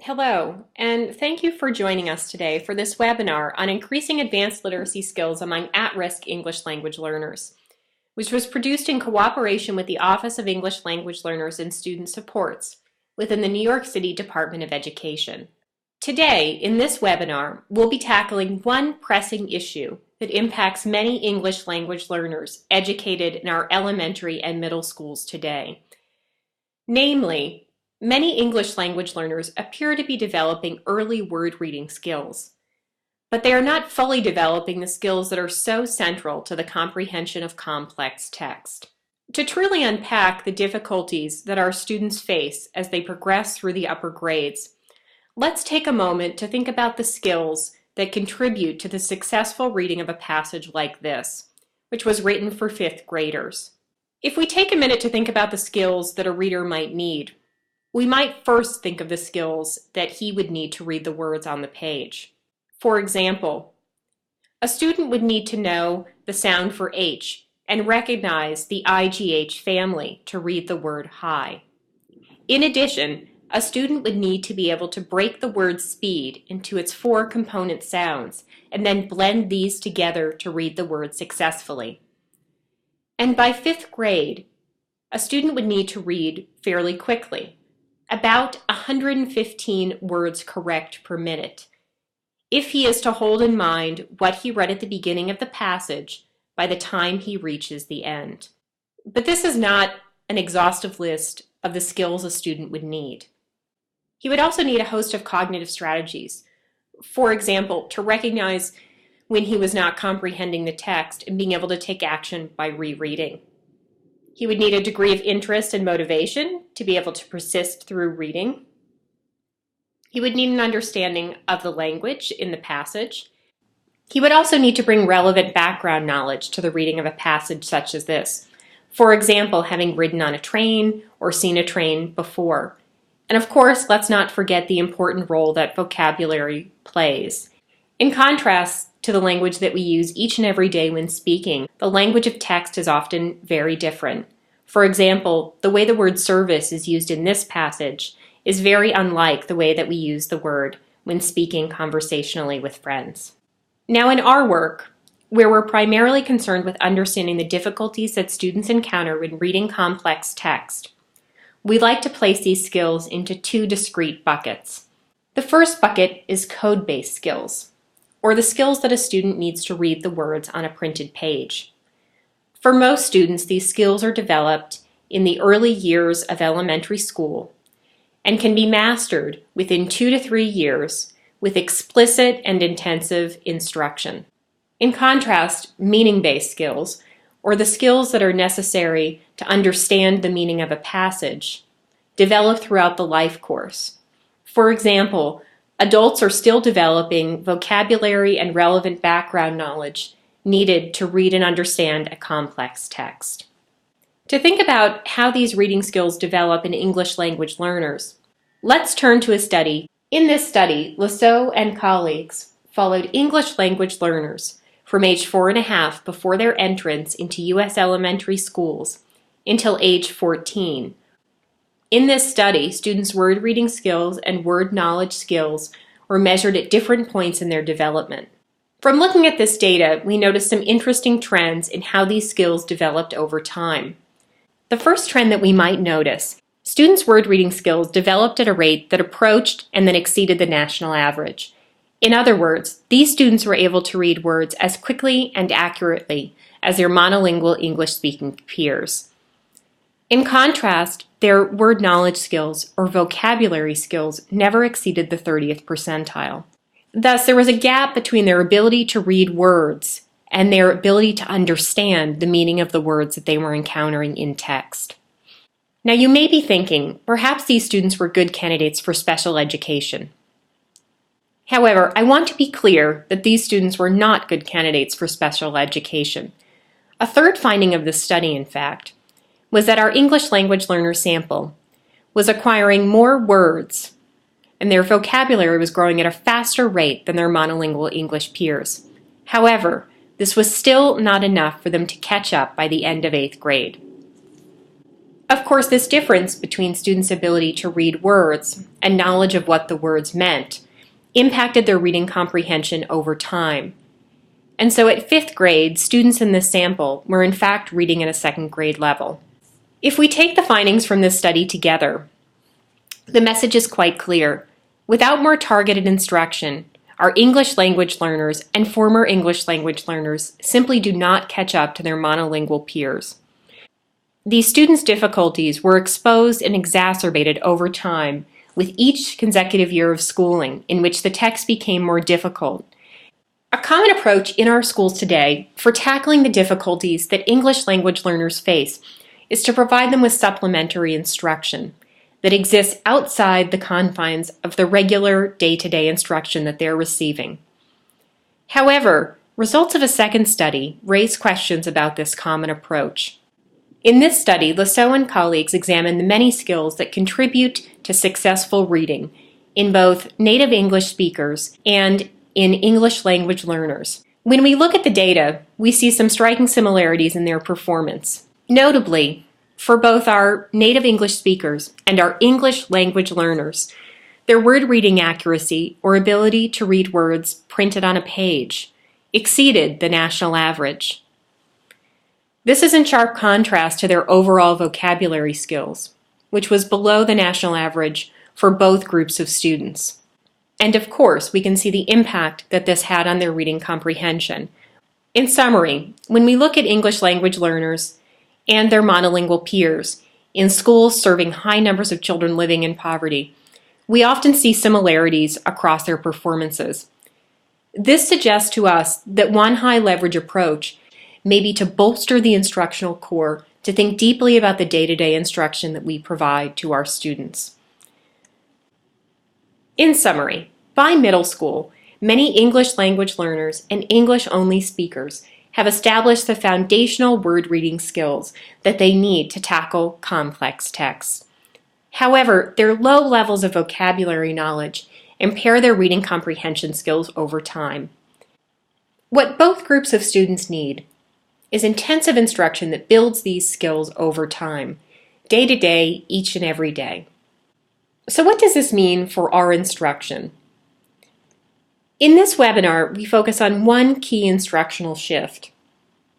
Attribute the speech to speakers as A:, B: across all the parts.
A: Hello, and thank you for joining us today for this webinar on increasing advanced literacy skills among at-risk English language learners, which was produced in cooperation with the Office of English Language Learners and Student Supports within the New York City Department of Education. Today, in this webinar, we'll be tackling one pressing issue that impacts many English language learners educated in our elementary and middle schools today. Namely, many English language learners appear to be developing early word reading skills, but they are not fully developing the skills that are so central to the comprehension of complex text. To truly unpack the difficulties that our students face as they progress through the upper grades, let's take a moment to think about the skills that contribute to the successful reading of a passage like this, which was written for fifth graders. If we take a minute to think about the skills that a reader might need, we might first think of the skills that he would need to read the words on the page. For example, a student would need to know the sound for H and recognize the IGH family to read the word high. In addition, a student would need to be able to break the word speed into its four component sounds and then blend these together to read the word successfully. And by fifth grade, a student would need to read fairly quickly, about 115 words correct per minute, if he is to hold in mind what he read at the beginning of the passage by the time he reaches the end. But this is not an exhaustive list of the skills a student would need. He would also need a host of cognitive strategies. For example, to recognize when he was not comprehending the text and being able to take action by rereading. He would need a degree of interest and motivation to be able to persist through reading. He would need an understanding of the language in the passage. He would also need to bring relevant background knowledge to the reading of a passage such as this. For example, having ridden on a train or seen a train before. And of course, let's not forget the important role that vocabulary plays. In contrast to the language that we use each and every day when speaking, the language of text is often very different. For example, the way the word service is used in this passage is very unlike the way that we use the word when speaking conversationally with friends. Now in our work, where we're primarily concerned with understanding the difficulties that students encounter when reading complex text, we like to place these skills into two discrete buckets. The first bucket is code-based skills, or the skills that a student needs to read the words on a printed page. For most students, these skills are developed in the early years of elementary school and can be mastered within 2 to 3 years with explicit and intensive instruction. In contrast, meaning-based skills, or the skills that are necessary to understand the meaning of a passage, develop throughout the life course. For example, adults are still developing vocabulary and relevant background knowledge needed to read and understand a complex text. To think about how these reading skills develop in English language learners, let's turn to a study. In this study, Lasso and colleagues followed English language learners from age 4.5 before their entrance into U.S. elementary schools until age 14. In this study, students' word reading skills and word knowledge skills were measured at different points in their development. From looking at this data, we noticed some interesting trends in how these skills developed over time. The first trend that we might notice, students' word reading skills developed at a rate that approached and then exceeded the national average. In other words, these students were able to read words as quickly and accurately as their monolingual English-speaking peers. In contrast, their word knowledge skills or vocabulary skills never exceeded the 30th percentile. Thus, there was a gap between their ability to read words and their ability to understand the meaning of the words that they were encountering in text. Now, you may be thinking, perhaps these students were good candidates for special education. However, I want to be clear that these students were not good candidates for special education. A third finding of this study, in fact, was that our English language learner sample was acquiring more words and their vocabulary was growing at a faster rate than their monolingual English peers. However, this was still not enough for them to catch up by the end of 8th grade. Of course, this difference between students' ability to read words and knowledge of what the words meant impacted their reading comprehension over time. And so at 5th grade, students in this sample were in fact reading at a 2nd grade level. If we take the findings from this study together, the message is quite clear. Without more targeted instruction, our English language learners and former English language learners simply do not catch up to their monolingual peers. These students' difficulties were exposed and exacerbated over time with each consecutive year of schooling in which the text became more difficult. A common approach in our schools today for tackling the difficulties that English language learners face is to provide them with supplementary instruction that exists outside the confines of the regular day-to-day instruction that they're receiving. However, results of a second study raise questions about this common approach. In this study, Lasso and colleagues examined the many skills that contribute to successful reading in both native English speakers and in English language learners. When we look at the data, we see some striking similarities in their performance. Notably, for both our native English speakers and our English language learners, their word reading accuracy or ability to read words printed on a page exceeded the national average. This is in sharp contrast to their overall vocabulary skills, which was below the national average for both groups of students. And of course, we can see the impact that this had on their reading comprehension. In summary, when we look at English language learners and their monolingual peers in schools serving high numbers of children living in poverty, we often see similarities across their performances. This suggests to us that one high leverage approach may be to bolster the instructional core to think deeply about the day-to-day instruction that we provide to our students. In summary, by middle school, many English language learners and English-only speakers have established the foundational word reading skills that they need to tackle complex texts. However, their low levels of vocabulary knowledge impair their reading comprehension skills over time. What both groups of students need is intensive instruction that builds these skills over time, day to day, each and every day. So what does this mean for our instruction? In this webinar, we focus on one key instructional shift,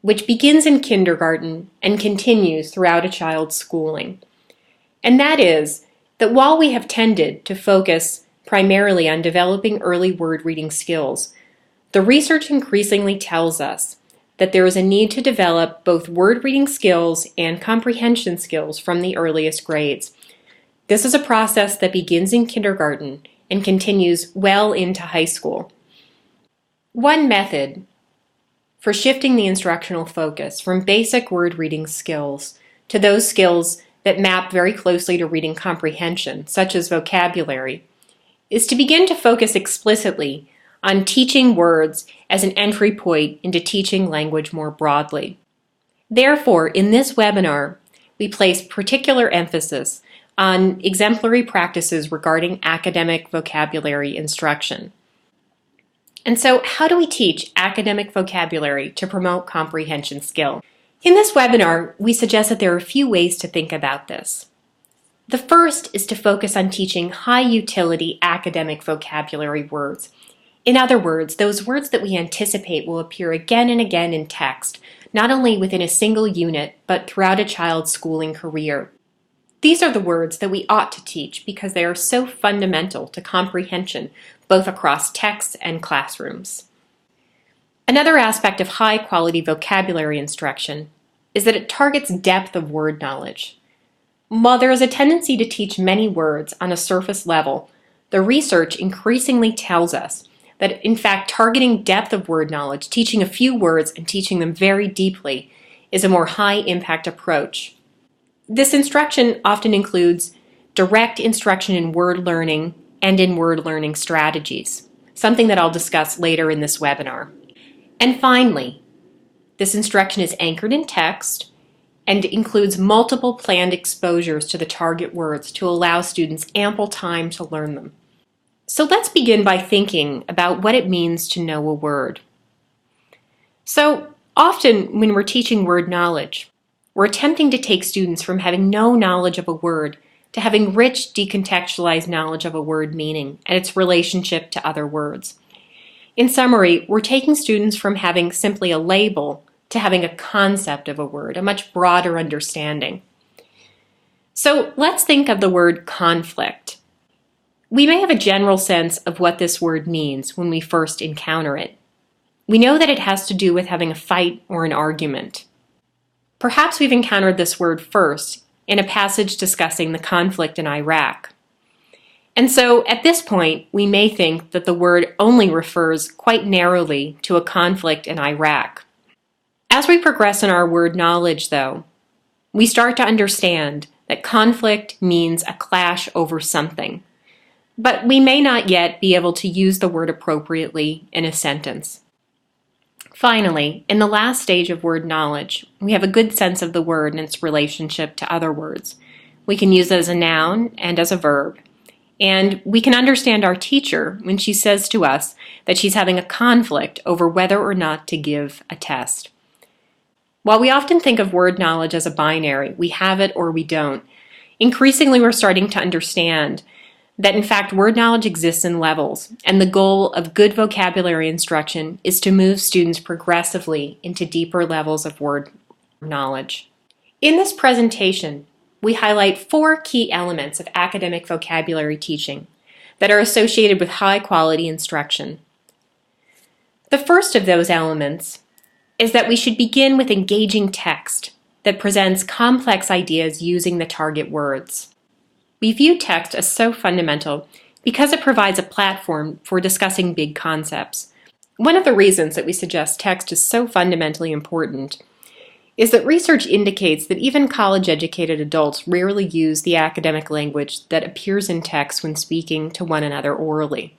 A: which begins in kindergarten and continues throughout a child's schooling. And that is that while we have tended to focus primarily on developing early word reading skills, the research increasingly tells us that there is a need to develop both word reading skills and comprehension skills from the earliest grades. This is a process that begins in kindergarten and continues well into high school. One method for shifting the instructional focus from basic word reading skills to those skills that map very closely to reading comprehension, such as vocabulary, is to begin to focus explicitly on teaching words as an entry point into teaching language more broadly. Therefore, in this webinar, we place particular emphasis on exemplary practices regarding academic vocabulary instruction. And so, how do we teach academic vocabulary to promote comprehension skill? In this webinar, we suggest that there are a few ways to think about this. The first is to focus on teaching high-utility academic vocabulary words. In other words, those words that we anticipate will appear again and again in text, not only within a single unit, but throughout a child's schooling career. These are the words that we ought to teach because they are so fundamental to comprehension, both across texts and classrooms. Another aspect of high-quality vocabulary instruction is that it targets depth of word knowledge. While there is a tendency to teach many words on a surface level, the research increasingly tells us that, in fact, targeting depth of word knowledge, teaching a few words and teaching them very deeply, is a more high-impact approach. This instruction often includes direct instruction in word learning and in word learning strategies, something that I'll discuss later in this webinar. And finally, this instruction is anchored in text and includes multiple planned exposures to the target words to allow students ample time to learn them. So let's begin by thinking about what it means to know a word. So often when we're teaching word knowledge, We're attempting to take students from having no knowledge of a word to having rich, decontextualized knowledge of a word meaning and its relationship to other words. In summary, we're taking students from having simply a label to having a concept of a word, a much broader understanding. So let's think of the word conflict. We may have a general sense of what this word means when we first encounter it. We know that it has to do with having a fight or an argument. Perhaps we've encountered this word first in a passage discussing the conflict in Iraq. And so at this point, we may think that the word only refers quite narrowly to a conflict in Iraq. As we progress in our word knowledge, though, we start to understand that conflict means a clash over something. But we may not yet be able to use the word appropriately in a sentence. Finally, in the last stage of word knowledge, we have a good sense of the word and its relationship to other words. We can use it as a noun and as a verb. And we can understand our teacher when she says to us that she's having a conflict over whether or not to give a test. While we often think of word knowledge as a binary, we have it or we don't, increasingly we're starting to understand that in fact word knowledge exists in levels, and the goal of good vocabulary instruction is to move students progressively into deeper levels of word knowledge. In this presentation, we highlight 4 key elements of academic vocabulary teaching that are associated with high-quality instruction. The first of those elements is that we should begin with engaging text that presents complex ideas using the target words. We view text as so fundamental because it provides a platform for discussing big concepts. One of the reasons that we suggest text is so fundamentally important is that research indicates that even college-educated adults rarely use the academic language that appears in text when speaking to one another orally.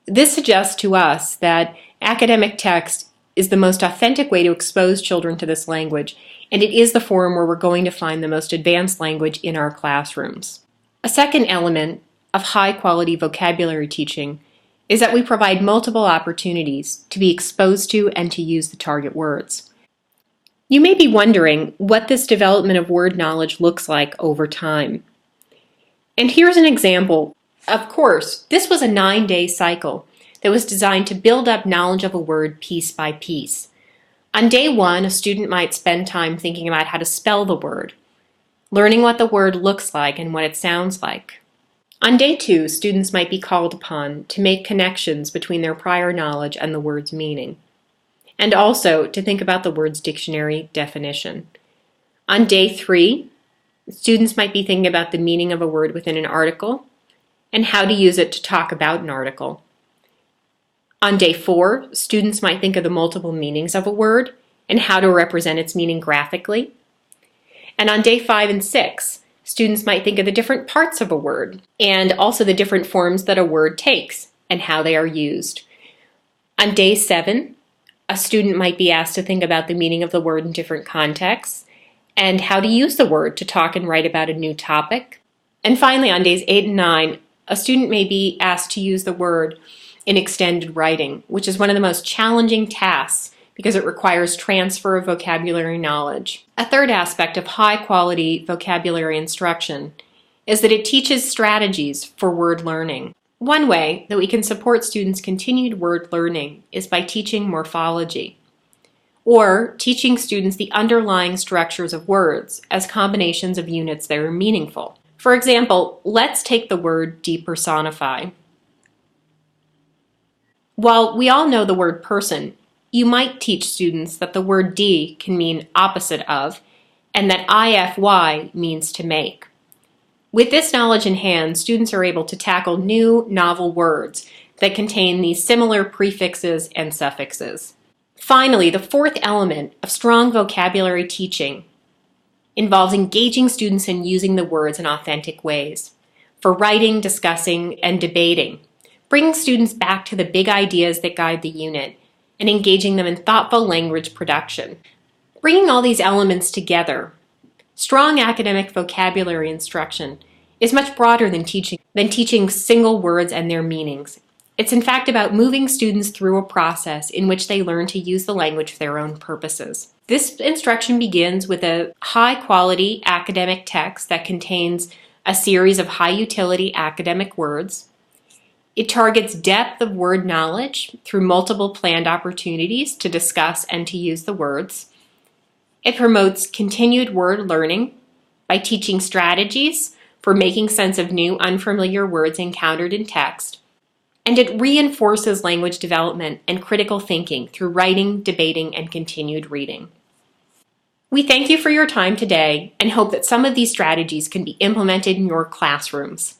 A: This suggests to us that academic text is the most authentic way to expose children to this language, and it is the forum where we're going to find the most advanced language in our classrooms. A second element of high-quality vocabulary teaching is that we provide multiple opportunities to be exposed to and to use the target words. You may be wondering what this development of word knowledge looks like over time. And here's an example. Of course, this was a 9-day cycle that was designed to build up knowledge of a word piece by piece. On day 1, a student might spend time thinking about how to spell the word, learning what the word looks like and what it sounds like. On day 2, students might be called upon to make connections between their prior knowledge and the word's meaning, and also to think about the word's dictionary definition. On day 3, students might be thinking about the meaning of a word within an article and how to use it to talk about an article. On day 4, students might think of the multiple meanings of a word and how to represent its meaning graphically. And on day 5 and 6, students might think of the different parts of a word and also the different forms that a word takes and how they are used. On day 7, a student might be asked to think about the meaning of the word in different contexts and how to use the word to talk and write about a new topic. And finally, on days 8 and 9, a student may be asked to use the word in extended writing, which is one of the most challenging tasks because it requires transfer of vocabulary knowledge. A third aspect of high-quality vocabulary instruction is that it teaches strategies for word learning. One way that we can support students' continued word learning is by teaching morphology, or teaching students the underlying structures of words as combinations of units that are meaningful. For example, let's take the word depersonify. While we all know the word person, you might teach students that the word de can mean opposite of, and that ify means to make. With this knowledge in hand, students are able to tackle new, novel words that contain these similar prefixes and suffixes. Finally, the fourth element of strong vocabulary teaching involves engaging students in using the words in authentic ways for writing, discussing, and debating, bringing students back to the big ideas that guide the unit and engaging them in thoughtful language production. Bringing all these elements together, strong academic vocabulary instruction is much broader than teaching single words and their meanings. It's in fact about moving students through a process in which they learn to use the language for their own purposes. This instruction begins with a high-quality academic text that contains a series of high-utility academic words. It targets depth of word knowledge through multiple planned opportunities to discuss and to use the words. It promotes continued word learning by teaching strategies for making sense of new unfamiliar words encountered in text. And it reinforces language development and critical thinking through writing, debating, and continued reading. We thank you for your time today and hope that some of these strategies can be implemented in your classrooms.